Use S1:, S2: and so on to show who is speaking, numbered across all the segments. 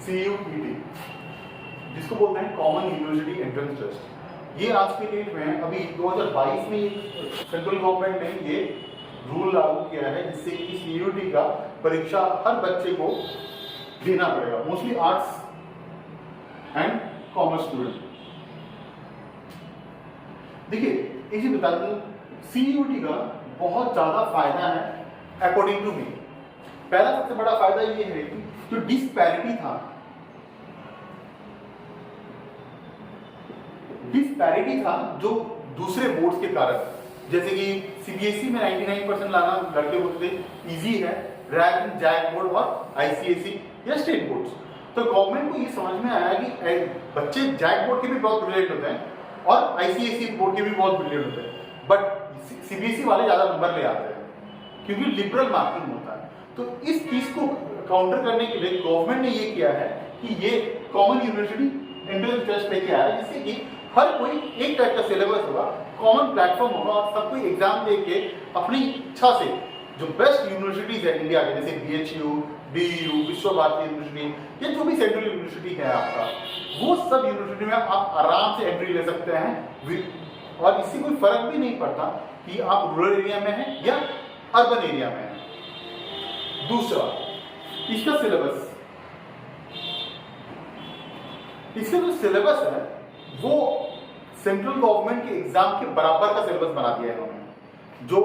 S1: CUET, जिसको बोलते हैं कॉमन यूनिवर्सिटी एंट्रेंस टेस्ट। ये आज के डेट में अभी 2022 में सेंट्रल गवर्नमेंट ने ये रूल लागू किया है, जिससे कि CUET का परीक्षा हर बच्चे को देना पड़ेगा, mostly arts and commerce student. देखिए इसी बता दूं, CUET का बहुत ज्यादा फायदा है अकॉर्डिंग टू मी। पहला सबसे बड़ा फायदा ये है कि जो डिस्पैरिटी था जो दूसरे बोर्ड्स के कारण, जैसे कि CBSE में 99% लाना लड़के बोलते थे इजी है, रैंक जैक बोर्ड और ICSE या स्टेट बोर्ड्स। तो गवर्नमेंट को ये समझ में आया कि बच्चे जैक बोर्ड के भी बहुत ब्रिलियंट होते हैं और ICSE बोर्ड के भी बहुत ब्रिलियंट होते हैं, बट CBSE वाले ज्यादा नंबर ले आते हैं क्योंकि लिबरल मार्किंग होता है। तो इस चीज को काउंटर करने के लिए गवर्नमेंट ने ये किया है कि ये कॉमन यूनिवर्सिटी एंट्रेंस टेस्ट लेके आया है, जिससे कि हर कोई एक टाइप का सिलेबस होगा, कॉमन प्लेटफॉर्म होगा और सब कोई एग्जाम देके अपनी इच्छा से जो बेस्ट यूनिवर्सिटीज है इंडिया के, जैसे BHU, DU, विश्व भारती यूनिवर्सिटी या जो भी सेंट्रल यूनिवर्सिटी है आपका, वो सब यूनिवर्सिटी में आप आराम से एंट्री ले सकते हैं और इससे कोई फर्क भी नहीं पड़ता कि आप रूरल एरिया में हैं या अर्बन एरिया में हैं। दूसरा, इसका जो सिलेबस है वो सेंट्रल गवर्नमेंट के एग्जाम के बराबर का सिलेबस बना दिया है इन्होंने। जो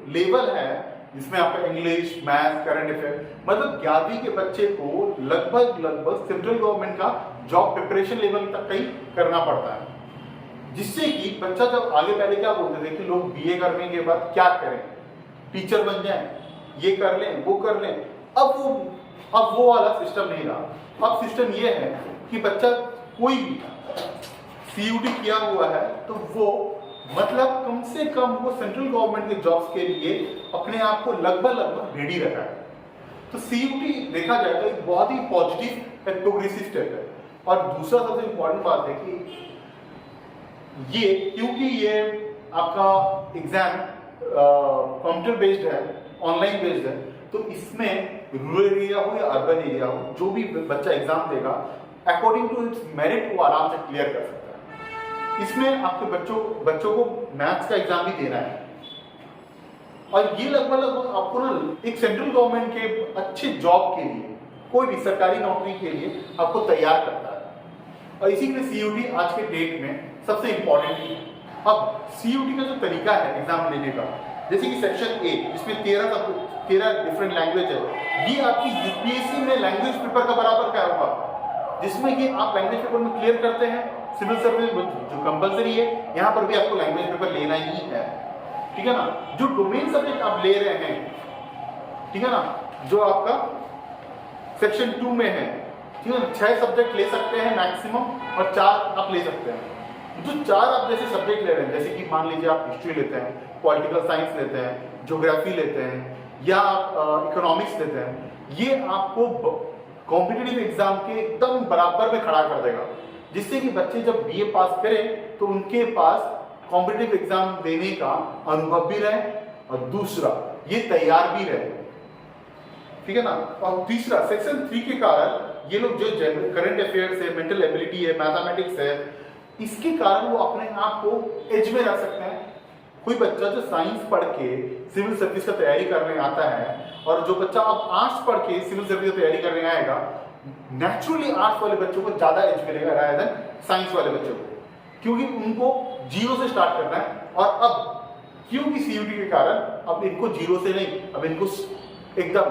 S1: लेवल है जिसमें आपका इंग्लिश, मैथ, करंट अफेयर, मतलब 11वीं के बच्चे को लगभग सेंट्रल गवर्नमेंट का जॉब प्रिपरेशन लेवल तक ही करना पड़ता है, जिससे कि बच्चा जब आगे पहले क्या बोलते थे कि लोग BA करने के बाद क्या करें, टीचर बन जाएं, ये कर लें, वो कर लें। अब वो वाला सिस्टम नहीं रहा। अब सिस्टम ये है कि बच्चा कोई भी CUET किया हुआ है तो वो मतलब कम से कम वो सेंट्रल गवर्नमेंट के जॉब्स के लिए अपने आप को लगभग रेडी रखा है। तो CUET देखा जाए तो एक बहुत ही पॉजिटिव एंड प्रोग्रेसिव स्टेप है। और दूसरा सबसे इंपॉर्टेंट बात है कि ये क्योंकि ये आपका एग्जाम कंप्यूटर बेस्ड है, ऑनलाइन बेस्ड है, तो इसमें रूरल एरिया हो या अर्बन एरिया हो, जो भी बच्चा एग्जाम देगा अकॉर्डिंग टू इट्स मेरिट वो आराम से क्लियर कर सकता है। इसमें आपके बच्चों को मैथ्स का एग्जाम भी देना है और ये लगभग आपको ना एक सेंट्रल गवर्नमेंट के अच्छे जॉब के लिए, कोई भी सरकारी नौकरी के लिए आपको तैयार करता है। और इसी के लिए CUET आज के डेट में सबसे इंपॉर्टेंट है। अब CUET का जो तरीका है एग्जाम लेने का, जैसे कि सेक्शन A जिसमें 13 डिफरेंट लैंग्वेज है, ये आपकी UPSC में लैंग्वेज पेपर का बराबर क्या होगा, जिसमें कि आप लैंग्वेज पेपर में क्लियर करते हैं सिविल सर्विस जो कंपलसरी है, यहाँ पर भी आपको लैंग्वेज पेपर लेना ही है, ठीक है ना। जो डोमेन सब्जेक्ट आप ले रहे हैं, ठीक है ना, जो आपका सेक्शन 2 में है, ठीक है ना, 6 सब्जेक्ट ले सकते हैं मैक्सिमम और 4 आप ले सकते हैं। जो 4 आप जैसे सब्जेक्ट ले रहे हैं, जैसे कि मान लीजिए आप हिस्ट्री लेते हैं, पॉलिटिकल साइंस लेते हैं, ज्योग्राफी लेते हैं या आप इकोनॉमिक्स लेते हैं, ये आपको कॉम्पिटिटिव एग्जाम के एकदम बराबर में खड़ा कर देगा, जिससे कि बच्चे जब BA पास करें तो उनके पास कॉम्पिटिटिव एग्जाम देने का अनुभव भी रहे और दूसरा ये तैयार भी रहे, ठीक है ना। और तीसरा सेक्शन 3 के कारण ये लोग जो करंट अफेयर्स है, मेंटल एबिलिटी है, मैथमेटिक्स है, इसके कारण वो अपने आप को एज में रख सकते हैं। कोई बच्चा जो साइंस पढ़ के सिविल सर्विस का तैयारी करने आता है और जो बच्चा अब आर्ट्स पढ़ के सिविल सर्विस की तैयारी करने आएगा, नेचुरली आर्ट्स वाले बच्चों को ज्यादा एज मिलेगा रादर देन साइंस वाले बच्चों को, क्योंकि उनको 0 से स्टार्ट करना है। और अब क्योंकि CUET के कारण अब इनको 0 से नहीं, अब इनको एकदम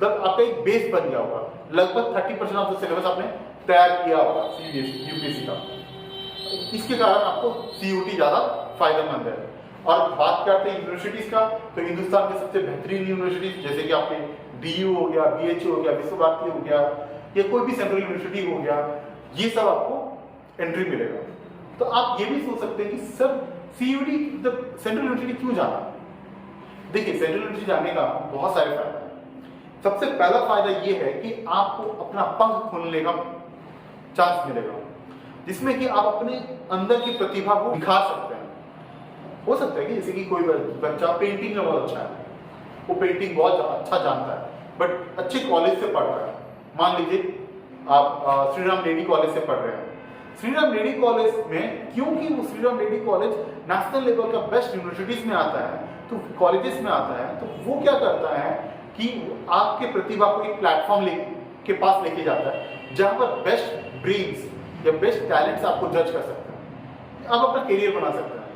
S1: आपका एक बेस बन गया होगा, लगभग 30% ऑफ द सिलेबस आपने तैयार किया होगा UPSC का, इसके कारण आपको CUET ज्यादा फायदेमंद है। और बात करते हैं यूनिवर्सिटीज का, तो हिंदुस्तान के सबसे बेहतरीन यूनिवर्सिटीज जैसे कि आपके DU हो गया, BHU हो गया, विश्व भारती हो गया या कोई भी सेंट्रल यूनिवर्सिटी हो गया, ये सब आपको एंट्री मिलेगा। तो आप ये भी सोच सकते हैं कि सर CUET सेंट्रल यूनिवर्सिटी क्यों जाना। देखिए सेंट्रल यूनिवर्सिटी जाने का बहुत सारे फायदे हैं। सबसे पहला फायदा ये है कि आपको अपना पंख खोलने का चांस मिलेगा, जिसमें कि आप अपने अंदर की प्रतिभा को दिखा सकते हैं। हो सकता है कि जैसे कि कोई बच्चा पेंटिंग में बहुत अच्छा है, वो पेंटिंग बहुत अच्छा जानता है बट अच्छे कॉलेज से पढ़ रहा है, मान लीजिए आप श्री राम लेडी कॉलेज से पढ़ रहे हैं, श्री राम लेडी कॉलेज में, क्योंकि वो Shri Ram lady college national level का बेस्ट यूनिवर्सिटीज में आता है, तो कॉलेजेस में आता है, तो वो क्या करता है कि आपके प्रतिभा को एक प्लेटफॉर्म के पास लेके जाता है जहां पर बेस्ट ब्रेन्स या बेस्ट टैलेंट्स आपको जज कर सकते हैं, आप अपना करियर बना सकते हैं।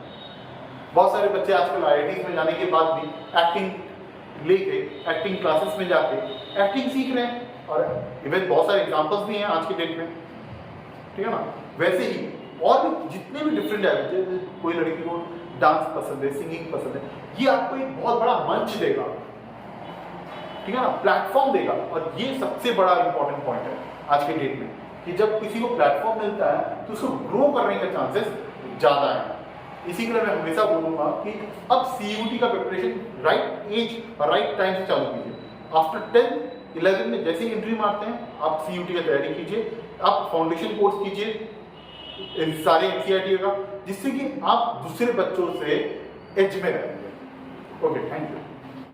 S1: बहुत सारे बच्चे आजकल IITs में जाने के बाद भी एक्टिंग लेके एक्टिंग क्लासेस में जाके एक्टिंग सीख रहे हैं, और इवन बहुत सारे एग्जांपल्स भी हैं आज के डेट में, ठीक है ना। वैसे ही और भी जितने भी डिफरेंट है, कोई लड़की को डांस पसंद है, सिंगिंग पसंद है, ये आपको एक बहुत बड़ा मंच देगा, ठीक है ना, प्लेटफॉर्म देगा। और ये सबसे बड़ा इंपॉर्टेंट पॉइंट है आज के डेट में कि जब किसी को प्लेटफॉर्म मिलता है तो उसको ग्रो करने के चांसेस ज़्यादा है। इसी के लिए मैं हमेशा बोलूँगा कि अब CUT का प्रिपरेशन राइट एज और राइट टाइम से चालू कीजिए। आफ्टर 10th 11 में जैसे ही एंट्री मारते हैं आप CUT की तैयारी कीजिए, आप फाउंडेशन कोर्स कीजिए सारे NCERT का, जिससे कि आप दूसरे बच्चों से एज में रहेंगे। Okay, thank you.